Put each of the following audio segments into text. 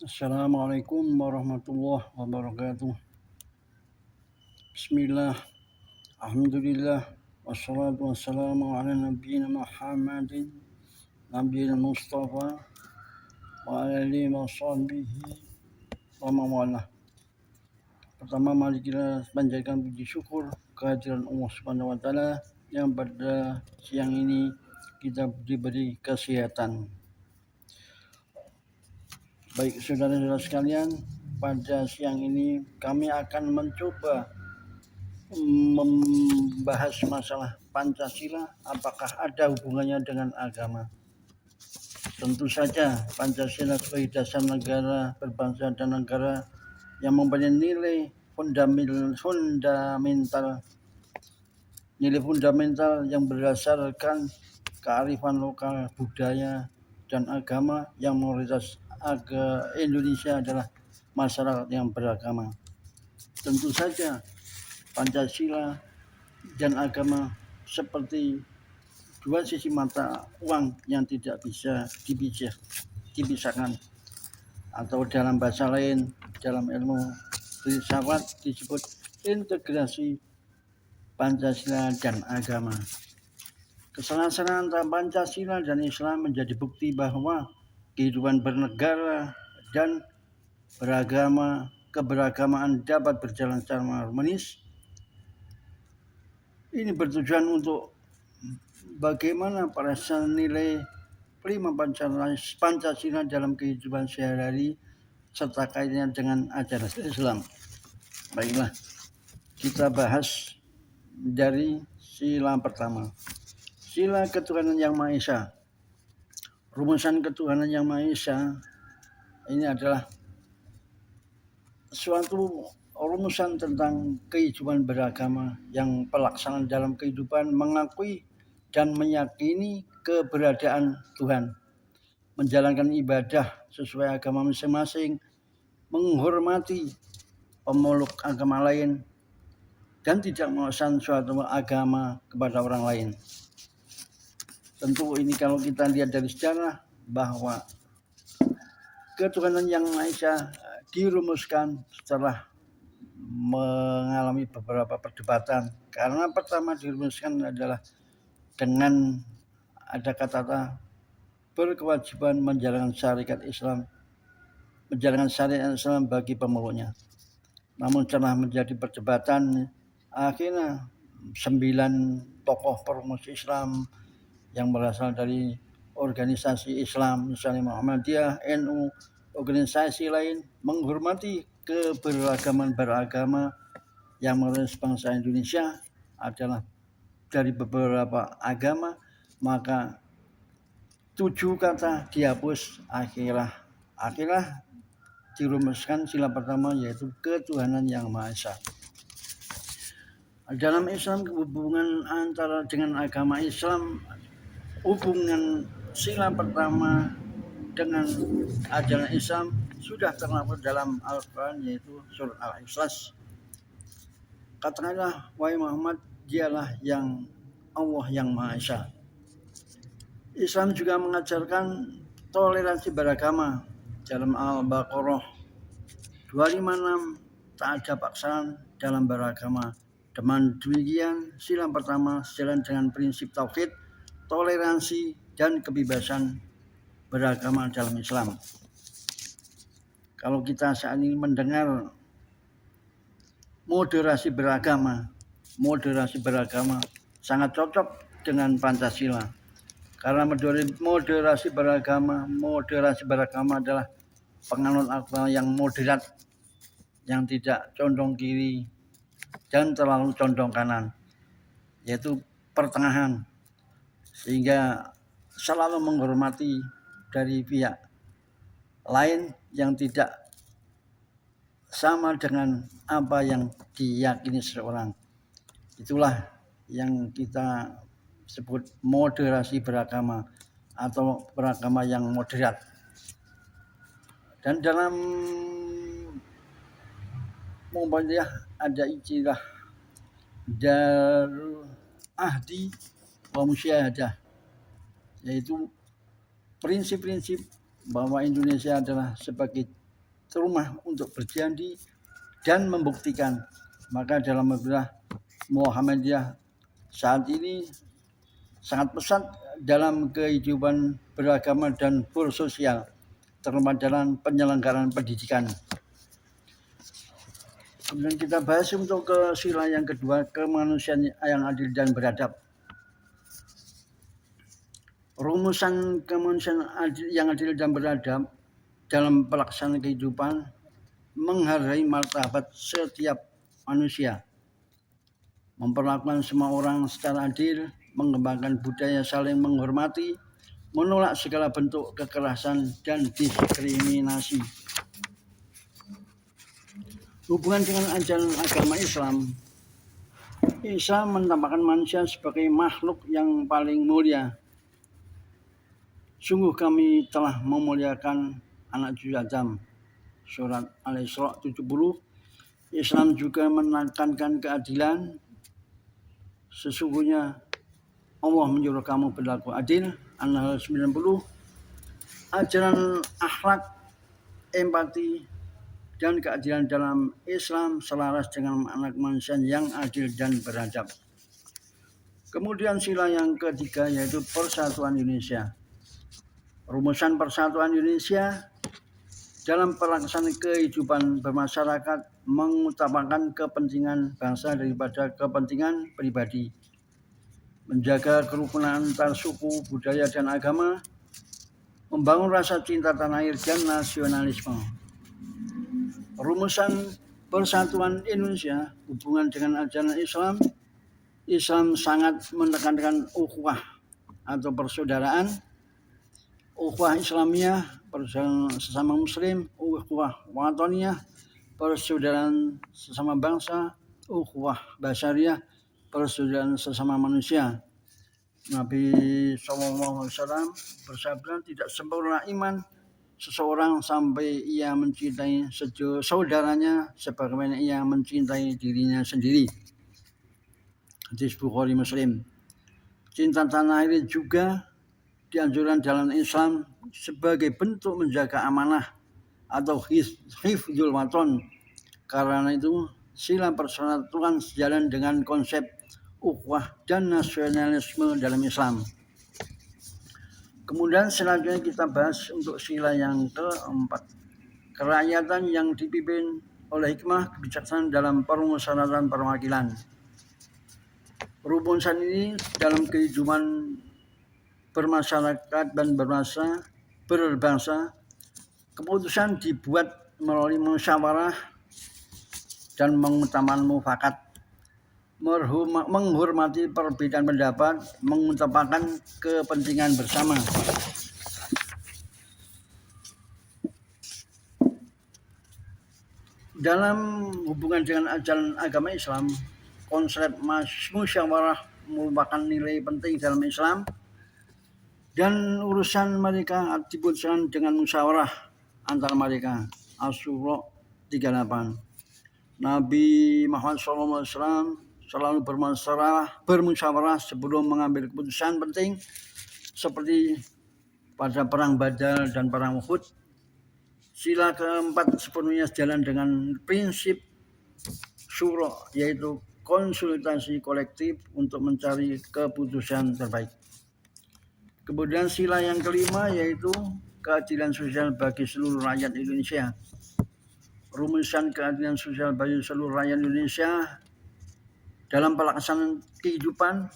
Assalamualaikum warahmatullahi wabarakatuh. Bismillah, alhamdulillah, wassalatu wassalamu ala nabiyina Muhammadin nabiyil Mustafa wa ala alihi wa sahbihi wa mawalah. Pertama, mari kita panjatkan puji syukur kehadiran Allah Subhanahu wa taala yang pada siang ini kita diberi kesehatan. Baik saudara-saudara sekalian, pada siang ini kami akan mencoba membahas masalah Pancasila, apakah ada hubungannya dengan agama. Tentu saja Pancasila sebagai dasar negara berbangsa dan negara yang mempunyai nilai fundamental yang berdasarkan kearifan lokal, budaya, dan agama yang mayoritas Indonesia adalah masyarakat yang beragama. Tentu saja Pancasila dan agama seperti dua sisi mata uang yang tidak bisa dipisahkan, atau dalam bahasa lain, dalam ilmu filsafat disebut integrasi Pancasila dan agama. Keselarasan antara Pancasila dan Islam menjadi bukti bahwa kehidupan bernegara dan keberagamaan dapat berjalan secara harmonis. Ini bertujuan untuk bagaimana perasaan nilai prima Pancasila dalam kehidupan sehari-hari serta kaitannya dengan ajaran Islam. Baiklah, kita bahas dari sila pertama. Sila ketuhanan yang Maha Esa. Rumusan ketuhanan yang Maha Esa ini adalah suatu rumusan tentang kehidupan beragama yang pelaksanaan dalam kehidupan mengakui dan meyakini keberadaan Tuhan, menjalankan ibadah sesuai agama masing-masing, menghormati pemeluk agama lain, dan tidak memaksakan suatu agama kepada orang lain. Tentu ini kalau kita lihat dari sejarah bahwa ketuhanan yang Maha Esa dirumuskan setelah mengalami beberapa perdebatan. Karena pertama dirumuskan adalah dengan ada kata-kata berkewajiban menjalankan syariat Islam bagi pemeluknya. Namun setelah menjadi perdebatan, akhirnya 9 tokoh perumus Islam yang berasal dari organisasi Islam, misalnya Muhammadiyah, NU, organisasi lain, menghormati keberagaman beragama yang mayoritas bangsa Indonesia adalah dari beberapa agama, maka 7 kata dihapus, akhirnya dirumuskan sila pertama, yaitu ketuhanan yang Maha Esa. Dalam Islam, hubungan antara dengan agama Islam, hubungan sila pertama dengan ajaran Islam sudah termaktub dalam Al-Quran, yaitu surat Al-Ikhlas. Katakanlah, wahai Muhammad, dialah yang Allah yang Maha Esa. Islam juga mengajarkan toleransi beragama. Dalam Al-Baqarah 256, tak ada paksaan dalam beragama. Dengan demikian, sila pertama sejalan dengan prinsip tauhid, toleransi, dan kebebasan beragama dalam Islam. Kalau kita saat ini mendengar moderasi beragama sangat cocok dengan Pancasila. Karena moderasi beragama adalah penganut agama yang moderat, yang tidak condong kiri dan terlalu condong kanan, yaitu pertengahan, sehingga selalu menghormati dari pihak lain yang tidak sama dengan apa yang diyakini seseorang. Itulah yang kita sebut moderasi beragama atau beragama yang moderat. Dan dalam Muhammadiyah ada istilah Darul Ahdi wa Musyahadah, yaitu prinsip-prinsip bahwa Indonesia adalah sebagai rumah untuk berjanji dan membuktikan. Maka dalam ibadah Muhammadiyah saat ini sangat pesat dalam kehidupan beragama dan bersosial, terutama dalam penyelenggaraan pendidikan. Kemudian kita bahas untuk ke sila yang kedua, kemanusiaan yang adil dan beradab. Rumusan kemanusiaan yang adil dan beradab dalam pelaksanaan kehidupan menghargai martabat setiap manusia, memperlakukan semua orang secara adil, mengembangkan budaya saling menghormati, menolak segala bentuk kekerasan dan diskriminasi. Hubungan dengan ajaran agama Islam menambahkan manusia sebagai makhluk yang paling mulia. Sungguh kami telah memuliakan anak cucu Adam. Surat Al-Isra 70. Islam juga menekankan keadilan. Sesungguhnya Allah menyuruh kamu berlaku adil. An-Nahl 90. Ajaran akhlak, empati, dan keadilan dalam Islam selaras dengan anak manusia yang adil dan beradab. Kemudian sila yang ketiga yaitu Persatuan Indonesia. Rumusan Persatuan Indonesia dalam pelaksanaan kehidupan bermasyarakat mengutamakan kepentingan bangsa daripada kepentingan pribadi, menjaga kerukunan antar suku, budaya, dan agama, membangun rasa cinta tanah air dan nasionalisme. Rumusan Persatuan Indonesia hubungan dengan ajaran Islam sangat menekankan ukhuwah atau persaudaraan, ukhuwah Islamiyah, persaudaraan sesama muslim, ukhuwah wataniyah, persaudaraan sesama bangsa, ukhuwah basyariyah, persaudaraan sesama manusia. Nabi SAW bersabda, tidak sempurna iman seseorang sampai ia mencintai saudaranya sebagaimana ia mencintai dirinya sendiri. Hadis Bukhari Muslim. Cinta tanah air juga dianjurkan dalam Islam sebagai bentuk menjaga amanah atau hifdzul waton. Karena itu sila persatuan sejalan dengan konsep ukhuwah dan nasionalisme dalam Islam. Kemudian selanjutnya kita bahas untuk sila yang keempat, kerakyatan yang dipimpin oleh hikmah kebijaksanaan dalam permusyawaratan perwakilan. Rumusan ini dalam kehidupan bermasyarakat dan berbangsa, keputusan dibuat melalui musyawarah dan mengutamakan mufakat, menghormati perbedaan pendapat, mengutamakan kepentingan bersama. Dalam hubungan dengan ajaran agama Islam, konsep musyawarah merupakan nilai penting dalam Islam dan urusan mereka diputuskan dengan musyawarah antara mereka. Asy-Syura 38. Nabi Muhammad SAW selalu bermusyawarah sebelum mengambil keputusan penting seperti pada perang Badar dan perang Uhud. Sila keempat sepenuhnya sejalan dengan prinsip syura, yaitu konsultasi kolektif untuk mencari keputusan terbaik. Kemudian sila yang kelima yaitu keadilan sosial bagi seluruh rakyat Indonesia. Rumusan keadilan sosial bagi seluruh rakyat Indonesia dalam pelaksanaan kehidupan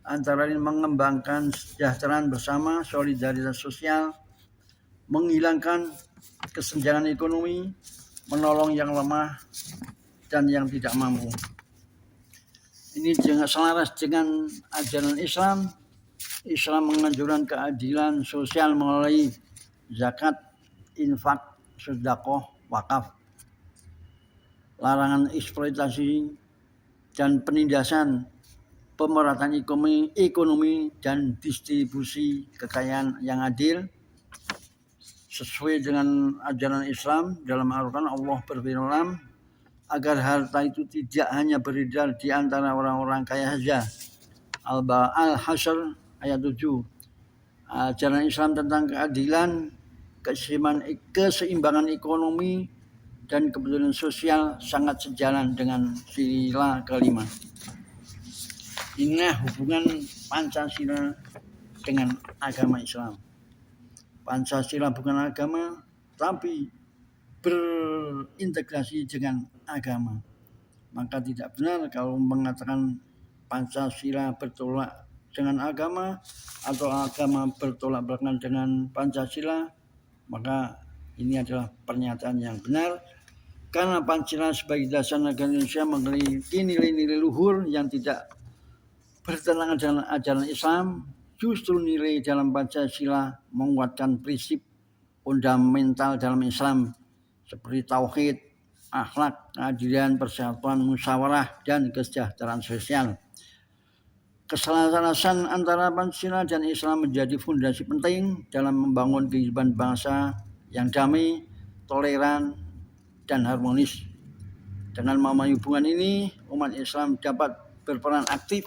antara lain mengembangkan kesejahteraan bersama, solidaritas sosial, menghilangkan kesenjangan ekonomi, menolong yang lemah dan yang tidak mampu. Ini juga selaras dengan ajaran Islam. Islam menganjurkan keadilan sosial melalui zakat, infak, sedekah, wakaf, larangan eksploitasi dan penindasan, pemerataan ekonomi dan distribusi kekayaan yang adil sesuai dengan ajaran Islam. Dalam Al-Quran Allah berfirman agar harta itu tidak hanya beredar di antara orang-orang kaya saja. Al-Hasyr ayat 7. Ajaran Islam tentang keadilan keseimbangan ekonomi, dan kebetulan sosial sangat sejalan dengan sila kelima. Inilah hubungan Pancasila dengan agama Islam. Pancasila bukan agama, tapi berintegrasi dengan agama. Maka tidak benar kalau mengatakan Pancasila bertolak dengan agama atau agama bertolak belakang dengan Pancasila. Maka ini adalah pernyataan yang benar, karena Pancasila sebagai dasar negara Indonesia memiliki nilai-nilai luhur yang tidak bertentangan dengan ajaran Islam. Justru nilai dalam Pancasila menguatkan prinsip fundamental dalam Islam seperti tauhid, akhlak, keadilan, persatuan, musyawarah, dan kesejahteraan sosial. Keselarasan antara Pancasila dan Islam menjadi fondasi penting dalam membangun kehidupan bangsa yang damai, toleran, dan harmonis. Dengan memahami hubungan ini, umat Islam dapat berperan aktif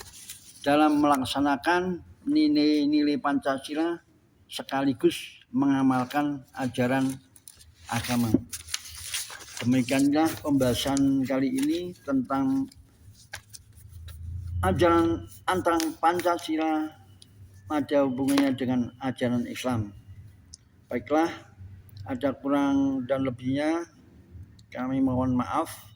dalam melaksanakan nilai-nilai Pancasila sekaligus mengamalkan ajaran agama. Demikianlah pembahasan kali ini tentang ajaran antara Pancasila ada hubungannya dengan ajaran Islam. Baiklah, ada kurang dan lebihnya kami mohon maaf.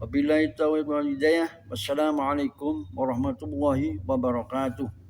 Wabillahi taufiq wal hidayah. Wassalamualaikum warahmatullahi wabarakatuh.